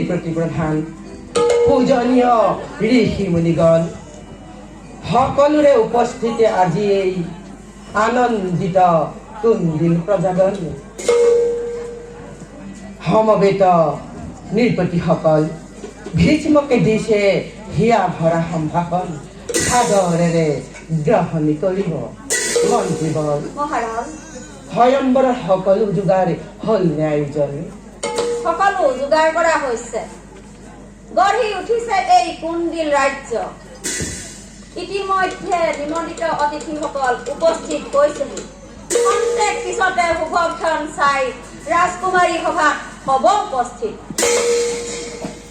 প্ৰতিপ্ৰধান পূজনীয় ঋষি মুনিগণ সকলোৰে উপস্থিতি আজি এই আনন্দিত তুন্দিল প্ৰজাগণ সমবেত নৃপতিসকল ভীষ্মকে দিছে হিয়া ভৰা সম্ভাষণ সাদৰেৰে গ্ৰহণ কৰিব মন্ত্ৰীবল মহাৰাজ স্বয়ম্বৰৰ সকলো যোগাৰ হল নে আয়োজন সকলো যোগাৰ কৰা হৈছে গঢ়ি উঠিছে এই কুন্দিল ৰাজ্য ইতিমধ্যে নিমন্ত্ৰিত অতিথিসকল উপস্থিত হৈছেহি খন্তেক পিছতে শুভক্ষণ চাই ৰাজকুমাৰী সভা হ'ব উপস্থিত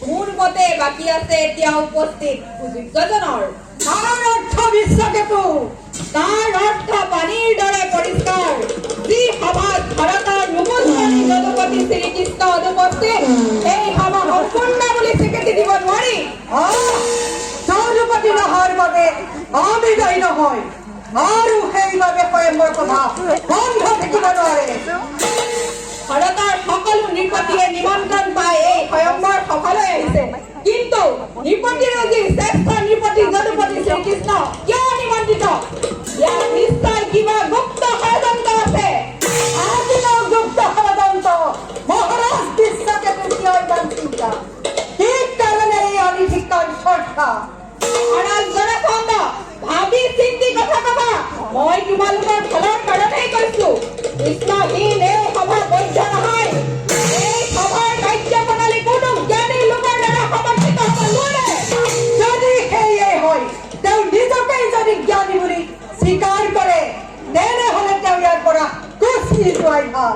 মোৰ মতে বাকী আছে এতিয়া উপস্থিত সুযোগ্যজনৰ তাৰ অৰ্থ বিশ্বকেতু তাৰ অৰ্থ পানীৰ দৰে পৰিষ্কাৰ যি সভাত ভাৰতৰ মুকুটমণি যদুপতি শ্ৰীকৃষ্ণ অনুপস্থিত এই সভা সম্পূৰ্ণ বুলি স্বীকৃতি দিব নোৱাৰি যদুপতি নহাৰ বাবে আমি দায়ী নহয় আৰু সেইবাবে স্বয়ম্বৰ সভা বন্ধ থাকিব নোৱাৰে ভাৰতৰ সকলো নৃপতিয়ে নিমন্ত্ৰণ পাই এই স্বয়ম্বৰ সভালৈ আহিছে কিন্তু নৃপতিৰজী শ্ৰেষ্ঠ নৃপতি যদুপতি শ্ৰীকৃষ্ণ কিয় নিমন্ত্ৰিত ইয়াত নিশ্চয় কিবা গুপ্ত ষড়যন্ত্ৰ আছে আজিও গুপ্ত ষড়যন্ত্ৰ মহাৰাজ বিশ্বকেতুৰ কিয় ইমান চিন্তা ঠিক কাৰণে এই অনিধিকাৰ চৰ্চা মহাৰাজ জনাখণ্ড ভাবি চিন্তি কথা কবা মই তোমালোকৰ ভালৰ কাৰণেই কৈছো কৃষ্ণহীন এই সভা বৈধ নহয় এই সভাৰ কাৰ্যপ্ৰণালী কোনো জ্ঞানী লোকৰ দ্বাৰা সমৰ্থিত হ'ব নোৱাৰে যদি সেয়ে হয় তেওঁ নিজকে যদি জ্ঞানী বুলি স্বীকাৰ কৰে তেনেহলে তেওঁ ইয়াৰ পৰা গুচি যোৱাই ভাল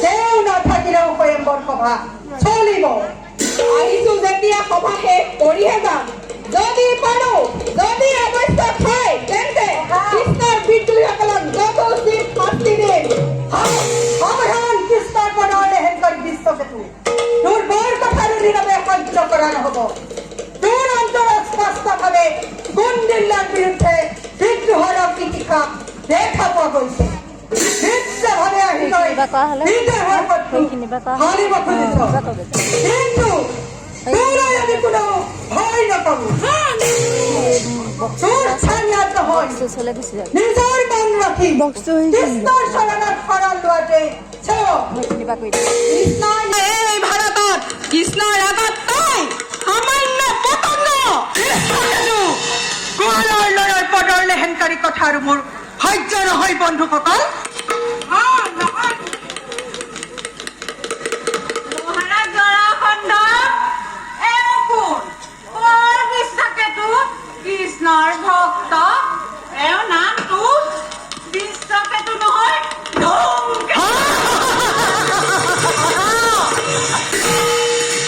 তেওঁ নাথাকিলেও স্বয়ম্বৰ সভা চলিব আহিছো যেতিয়া সভা শেষ কৰিহে যাম যদি পাৰো যদি আৱশ্যক হয় তেন্তে কৃষ্ণৰ বিদ্ৰোহীসকলক যথোচিত শাস্তি দিম সাৱধান কৃষ্ণৰ পদৰ লেহেনকৈ বিশ্বকেতু তোৰ বৰ কথাৰ নীৰৱে সহ্য কৰা নহব তোৰ অন্তৰত স্পষ্টভাৱে কুন্দিল্লাৰ বিৰুদ্ধে বিদ্ৰোহৰ অগ্নিশিখা দেখা পোৱা গৈছে নিশ্চয়ভাৱে আহি গৈ বিদ্ৰোহৰ পথটো হাৰিব খুজিছ কিন্তু তোলৈ আমি কোনো ভয় নকৰোঁ তোৰ স্থান ইয়াত নহয় নিজৰ মন ৰাখি কৃষ্ণৰ চৰণত শৰণ লোৱাতে এই ভাৰতত কৃষ্ণৰ আগত তই সামান্য পতংগ গোৱালৰ লৰাৰ পদৰ লেহেনকাৰী কথা আৰু মোৰ সহ্য নহয় বন্ধুসকল মহাৰাজ জৰাসন্ধ এওঁ কোন বৰ বিশ্বকেতু কৃষ্ণৰ ভক্ত এওঁ নামটো বিশ্বকেতু নহয়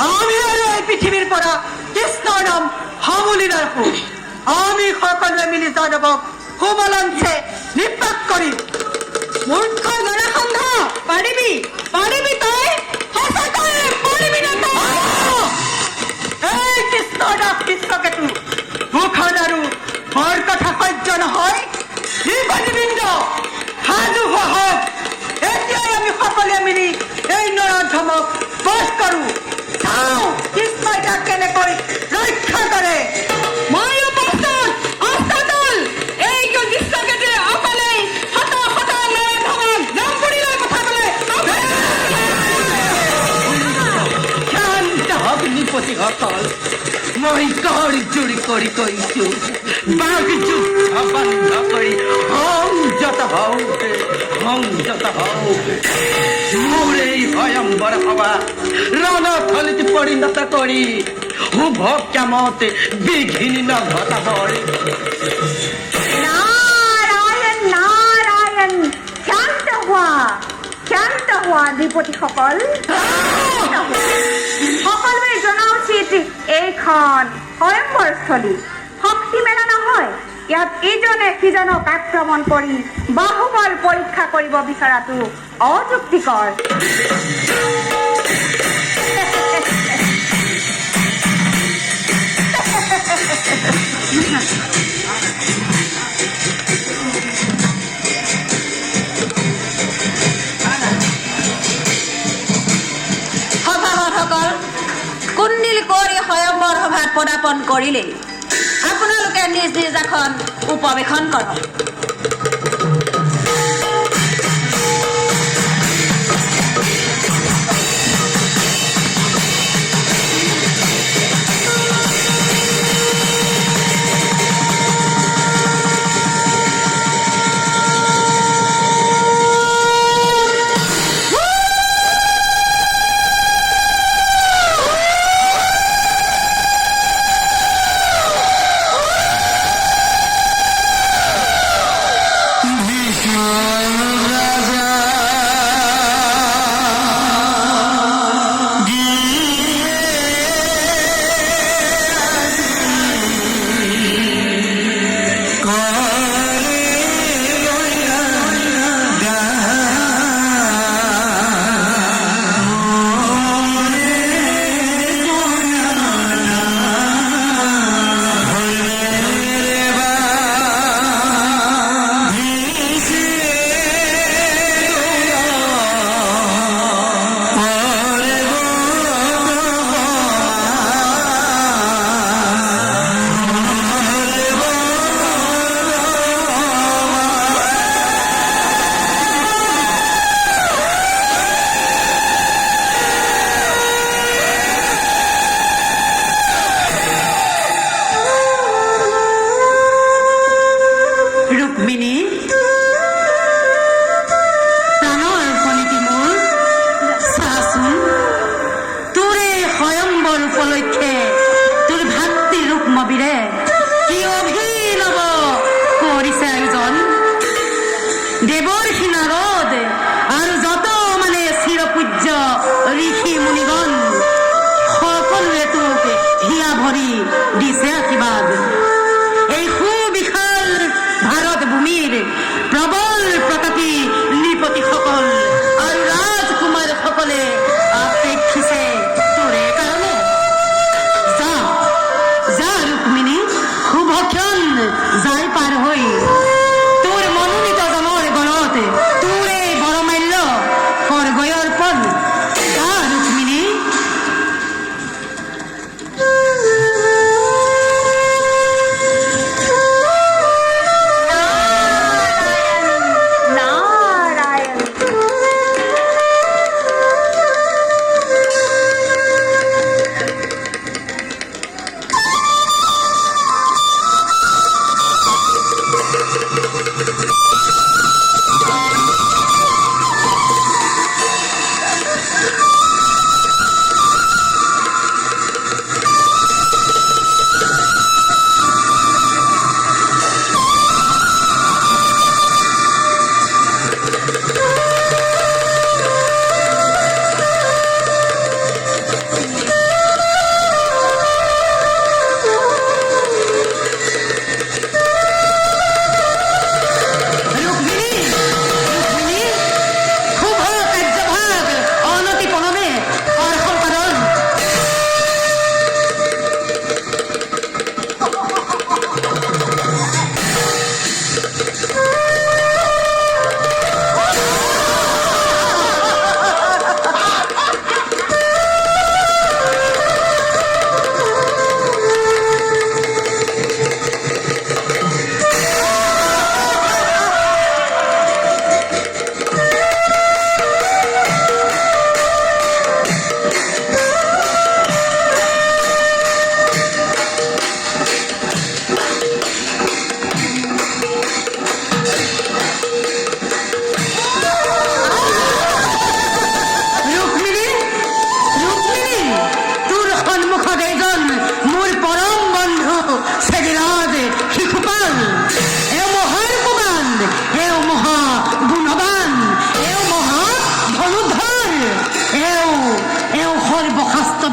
আমি আৰু এই পৃথিৱীৰ পৰা কৃষ্ণৰ নাম সামলি নাৰাখো আমি সকলোৱে মিলি যাদৱক সুবলঞ্চে নিপাত কৰিম মূৰ্খ জৰাসন্ধ পাৰিবি পাৰিবি তই সঁচাকৈ পাৰিবি নে তই এই কৃষ্ণৰ দাস বিশ্বকেতু মুখন আৰু বৰ কথা সহ্য নহয় নিৰ্বাচীবৃন্দ সাজু হোৱা হওক এতিয়াই আমি সকলোৱে মিলি কামক বধ কৰো। চাওঁ কৃষ্ণই তাক কেনেকৈ ৰক্ষা কৰে। মই উপস্থিত অস্তাতুল এইটো দৃশ্যকেতুৱে অকলেই শত শত নৰধমক জম্পুৰীলৈ পঠাবলৈ শান্ত হওক নৃপতিসকল, মই কৰ জুৰি কৰি কৈছো, বাঘ যুদ্ধ বন্ধ কৰি সংযত হওক। মোৰ এই ভয়ম্বৰ সভা ৰণথলীত পৰিণত কৰি শুভ কামত বিঘিনি নঘটাবৰ। নাৰায়ণ নাৰায়ণ, শান্ত হোৱা নৃপতিসকল। সকলোৱে জনা উচিত এইখন স্বয়ম্বৰস্থলী, শক্তি মেলা নহয়। ইয়াত ইজনে সিজনক আক্ৰমণ কৰি বাহুবল পৰীক্ষা কৰিব বিচৰাটো অযুক্তিকৰ। সভাসদসকল, কুণ্ডিল কৰি স্বয়ম্বৰ সভাত পদাৰ্পণ কৰিলেই আপোনালোকে নিজ নিজ আসন উপৱেশন কৰক।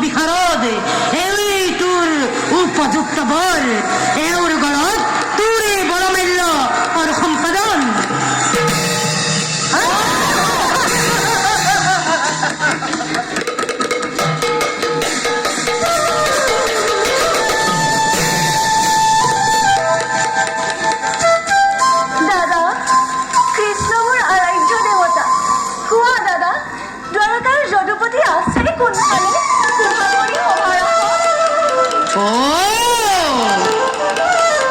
বিশাৰদ এই তোৰ উপযুক্ত বৰ এওঁৰ গলত তোৰে বৰমাল্য আৰু সম্পাদন দাদা কৃষ্ণ মোৰ আৰাধ্য দেৱতা কোৱা দাদা দ্বাৰকাৰ যদুপতি আছে কোনফালে কোহামণি সভাৰসত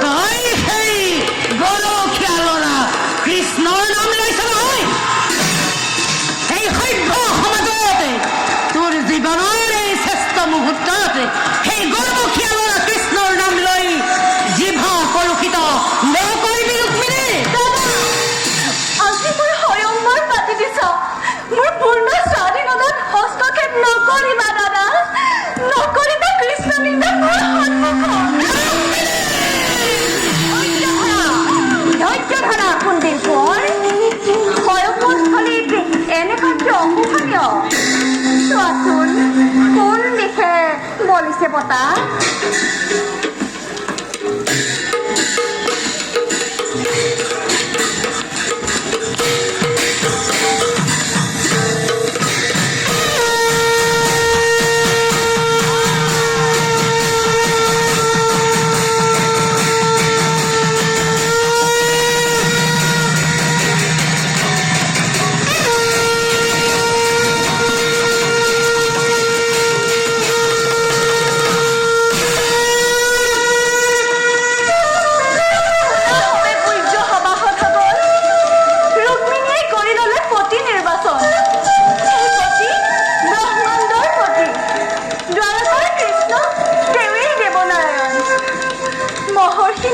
তই সেই গৰখীয়া ল'ৰা কৃষ্ণৰ নাম লৈছ নহয় এই সভ্য সমাজত তোৰ জীৱনৰ এই শ্ৰেষ্ঠ মুহূৰ্তত সেই গৰখীয়া ল'ৰা কৃষ্ণৰ নাম লৈ জিভা কলুষিত নকৰিবি ৰুক্মিণী আজি মোৰ স্বয়ংবৰ পাতি দিছা মোৰ পূৰ্ণ স্বাধীনতাত হস্তক্ষেপ নকৰিবা দাদা নকৰিবা কৃষ্ণ নিন্দা মোৰ সন্মুখত ধৈৰ্য ধৰা কুন্দিল কোঁৱৰ স্বয়ংবৰস্থলীত এনে কাৰ্য অশোভনীয় চোৱাচোন কোন দিশে বলিছে বতাহ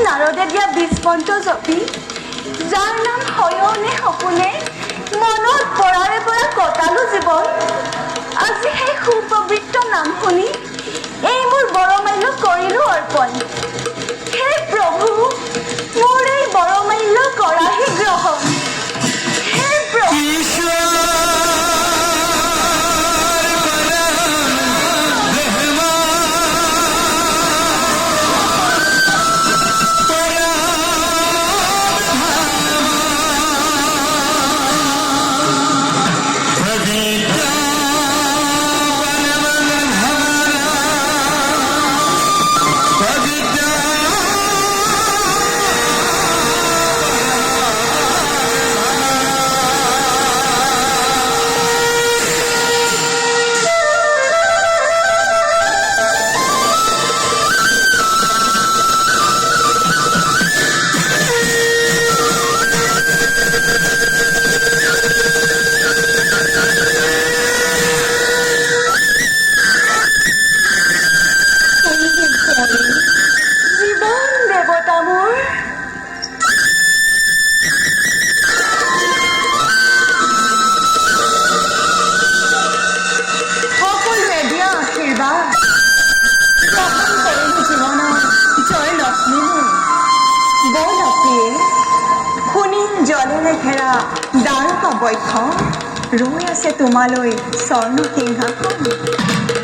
নাৰদে দিয়া বিস্পন্ত জপি যাৰ নাম হয়নে সপোনে মনত পৰাৰে পৰা কটালো জীৱন আজি সেই সুপবিত্ৰ নাম শুনি এই মোৰ বৰমাল্য কৰিলো অৰ্পণ হে প্ৰভু মোৰ এই বৰমাল্য কৰাহি গ্ৰহণ হে প্ৰভু জলেৰে ঘেৰা দ্বাৰকা বৈঠ ৰৈ আছে তোমালৈ স্বৰ্ণ সিংহাসন